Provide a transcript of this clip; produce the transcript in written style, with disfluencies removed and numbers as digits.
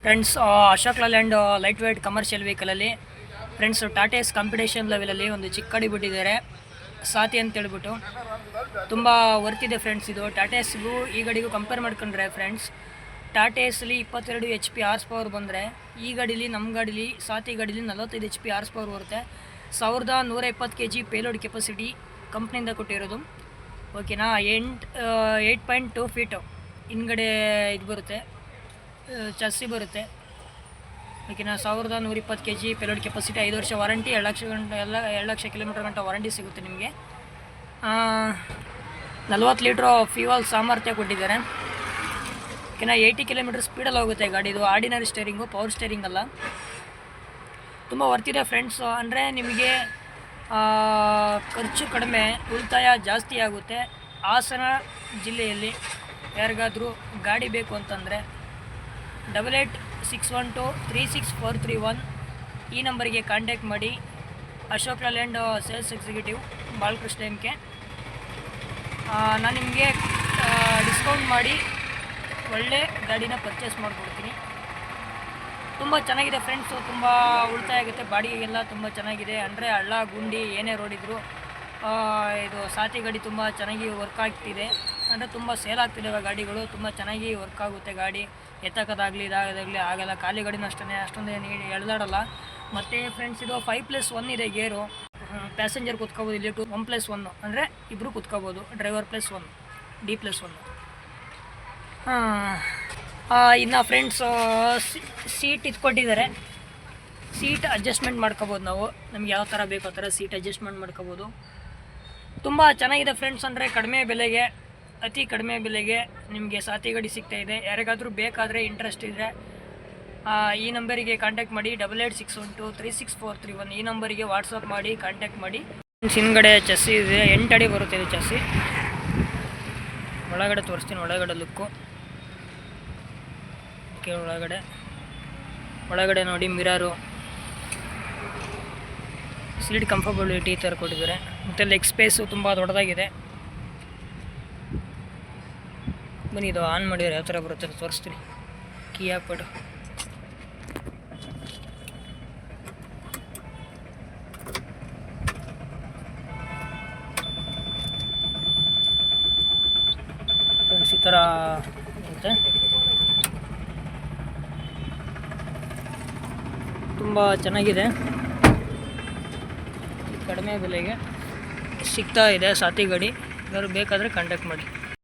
Friends Ashok Leyland light weight commercial ವೆಹಿಕಲಲ್ಲಿ friends Tata Ace competition ಲೆವೆಲಲ್ಲಿ ಒಂದು ಚಿಕ್ಕ ಗಾಡಿ ಬಿಟ್ಟಿದ್ದಾರೆ ಸಾತಿ ಅಂತ ಹೇಳ್ಬಿಟ್ಟು. ತುಂಬ ವರ್ತಿದೆ ಫ್ರೆಂಡ್ಸ್. ಇದು ಟಾಟಾ ಎಸ್ಗೂ ಈ ಗಾಡಿಗೂ ಕಂಪೇರ್ ಮಾಡ್ಕೊಂಡ್ರೆ ಫ್ರೆಂಡ್ಸ್, ಟಾಟಾ ಎಸ್ಲಿ 22 HP ಹಾರ್ಸ್ ಪವರ್ ಬಂದರೆ ಈ ಗಾಡೀಲಿ ನಮ್ಮ ಗಾಡೀಲಿ ಸಾತಿ ಗಾಡೀಲಿ 45 HP ಹಾರ್ಸ್ ಪವರ್ ಬರುತ್ತೆ. 1120 kg ಪೇಲೋಡ್ ಕೆಪಾಸಿಟಿ ಕಂಪ್ನಿಯಿಂದ ಕೊಟ್ಟಿರೋದು. ಓಕೆನಾ. 8.2 ಫೀಟು ಹಿಂದ್ಗಡೆ ಇದು ಬರುತ್ತೆ, ಚಸ್ಸಿ ಬರುತ್ತೆ. ಓಕೆನಾ. 1120 kg ಪೇಲೋಡ್ ಕೆಪಾಸಿಟಿ, 5 ವರ್ಷ ವಾರಂಟಿ, 2 ಲಕ್ಷ ಕಿಲೋಮೀಟರ್ ಗಂಟ ವಾರಂಟಿ ಸಿಗುತ್ತೆ ನಿಮಗೆ. 40 ಲೀಟ್ರ್ ಫ್ಯೂಯಲ್ ಸಾಮರ್ಥ್ಯ ಕೊಟ್ಟಿದ್ದಾರೆ. ಓಕೆನಾ. 80 ಕಿಲೋಮೀಟರ್ ಸ್ಪೀಡಲ್ಲಿ ಹೋಗುತ್ತೆ ಗಾಡಿ. ಇದು ಆರ್ಡಿನರಿ ಸ್ಟೇರಿಂಗು, ಪವರ್ ಸ್ಟೇರಿಂಗ್ ಅಲ್ಲ. ತುಂಬ ವರ್ತಿದೆ ಫ್ರೆಂಡ್ಸ್. ಅಂದರೆ ನಿಮಗೆ ಖರ್ಚು ಕಡಿಮೆ, ಉಳಿತಾಯ ಜಾಸ್ತಿ ಆಗುತ್ತೆ. ಹಾಸನ ಜಿಲ್ಲೆಯಲ್ಲಿ ಯಾರಿಗಾದರೂ ಗಾಡಿ ಬೇಕು ಅಂತಂದರೆ 8861236431 ಈ ನಂಬರಿಗೆ ಕಾಂಟ್ಯಾಕ್ಟ್ ಮಾಡಿ. Ashok Leyland sales executive Balakrishna M K. ನಾನು ನಿಮಗೆ ಡಿಸ್ಕೌಂಟ್ ಮಾಡಿ ಒಳ್ಳೆ ಗಾಡಿನ ಪರ್ಚೇಸ್ ಮಾಡಿಕೊಡ್ತೀನಿ. ತುಂಬ ಚೆನ್ನಾಗಿದೆ ಫ್ರೆಂಡ್ಸು, ತುಂಬ ಉಳಿತಾಯ ಆಗುತ್ತೆ. ಬಾಡಿಗೆಗೆಲ್ಲ ತುಂಬ ಚೆನ್ನಾಗಿದೆ. ಅಂದರೆ ಹಳ್ಳ ಗುಂಡಿ ಏನೇ ರೋಡ್ ಇದ್ದರೂ ಇದು ಸಾತಿ ಗಾಡಿ ತುಂಬ ಚೆನ್ನಾಗಿ ವರ್ಕ್ ಆಗ್ತಿದೆ. ಅಂದರೆ ತುಂಬ ಸೇಲ್ ಆಗ್ತಿದ್ದಾವೆ ಗಾಡಿಗಳು, ತುಂಬ ಚೆನ್ನಾಗಿ ವರ್ಕ್ ಆಗುತ್ತೆ. ಗಾಡಿ ಎತ್ತಕೋದಾಗಲಿ ಇದಾಗೋದಾಗಲಿ ಆಗಲ್ಲ. ಖಾಲಿ ಗಾಡಿನೂ ಅಷ್ಟೊಂದು ಎಳ್ದಾಡಲ್ಲ. ಮತ್ತು ಫ್ರೆಂಡ್ಸ್ ಇದು 5+1 ಇದೆ ಗೇರು. ಪ್ಯಾಸೆಂಜರ್ ಕೂತ್ಕೋಬೋದು. ಇಲ್ಲಿ 1+1 ಅಂದರೆ ಇಬ್ಬರು ಕೂತ್ಕೋಬೋದು. Driver +1, D+1. ಇನ್ನು ಫ್ರೆಂಡ್ಸ್ ಸೀಟ್ ಇಟ್ಕೊಟ್ಟಿದ್ದಾರೆ. ಸೀಟ್ ಅಡ್ಜಸ್ಟ್ಮೆಂಟ್ ಮಾಡ್ಕೋಬೋದು ನಾವು, ನಮ್ಗೆ ಯಾವ ಥರ ಬೇಕು ಆ ಥರ ಸೀಟ್ ಅಡ್ಜಸ್ಟ್ಮೆಂಟ್ ಮಾಡ್ಕೋಬೋದು. ತುಂಬ ಚೆನ್ನಾಗಿದೆ ಫ್ರೆಂಡ್ಸ್. ಅಂದರೆ ಕಡಿಮೆ ಬೆಲೆಗೆ, ಅತಿ ಕಡಿಮೆ ಬೆಲೆಗೆ ನಿಮಗೆ ಸಾತಿ ಗಾಡಿ ಸಿಗ್ತಾಯಿದೆ. ಯಾರಿಗಾದರೂ ಬೇಕಾದರೆ ಇಂಟ್ರೆಸ್ಟ್ ಇದ್ದರೆ ಈ ನಂಬರಿಗೆ ಕಾಂಟ್ಯಾಕ್ಟ್ ಮಾಡಿ. 8861236431 ಈ ನಂಬರಿಗೆ ವಾಟ್ಸಪ್ ಮಾಡಿ, ಕಾಂಟ್ಯಾಕ್ಟ್ ಮಾಡಿ. ಹಿಂದ್ಗಡೆ ಚಸ್ಸಿ ಇದೆ, 8 ಅಡಿ ಬರುತ್ತೆ ಇದು ಚಸ್ಸಿ. ಒಳಗಡೆ ತೋರಿಸ್ತೀನಿ, ಒಳಗಡೆ ಲುಕ್ಕು. ಓಕೆ. ಒಳಗಡೆ ನೋಡಿ ಮಿರರು, ಸೀಟ್ ಕಂಫರ್ಟಬಿಲಿಟಿ ಈ ಥರ ಕೊಟ್ಟಿದ್ದಾರೆ. ಮತ್ತು ಲೆಗ್ ಸ್ಪೇಸು ತುಂಬ ದೊಡ್ಡದಾಗಿದೆ. ಬನ್ನಿ, ಇದು ಆನ್ ಮಾಡಿದರೆ ಯಾವ ಥರ ಬರುತ್ತೆ ಅಂತ ತೋರಿಸ್ತೀನಿ. ಕೀ ಹಾಕ್ಬಿಟ್ಟು ಫ್ರೆಂಡ್ಸ್ ಈ ಥರ ಇರುತ್ತೆ. ತುಂಬ ಚೆನ್ನಾಗಿದೆ. ಕಡಿಮೆ ಬೆಲೆಗೆ ಸಿಗ್ತಾ ಇದೆ ಸಾತಿ ಗಾಡಿ. ಯಾರು ಬೇಕಾದರೆ ಕಾಂಟ್ಯಾಕ್ಟ್ ಮಾಡಿ.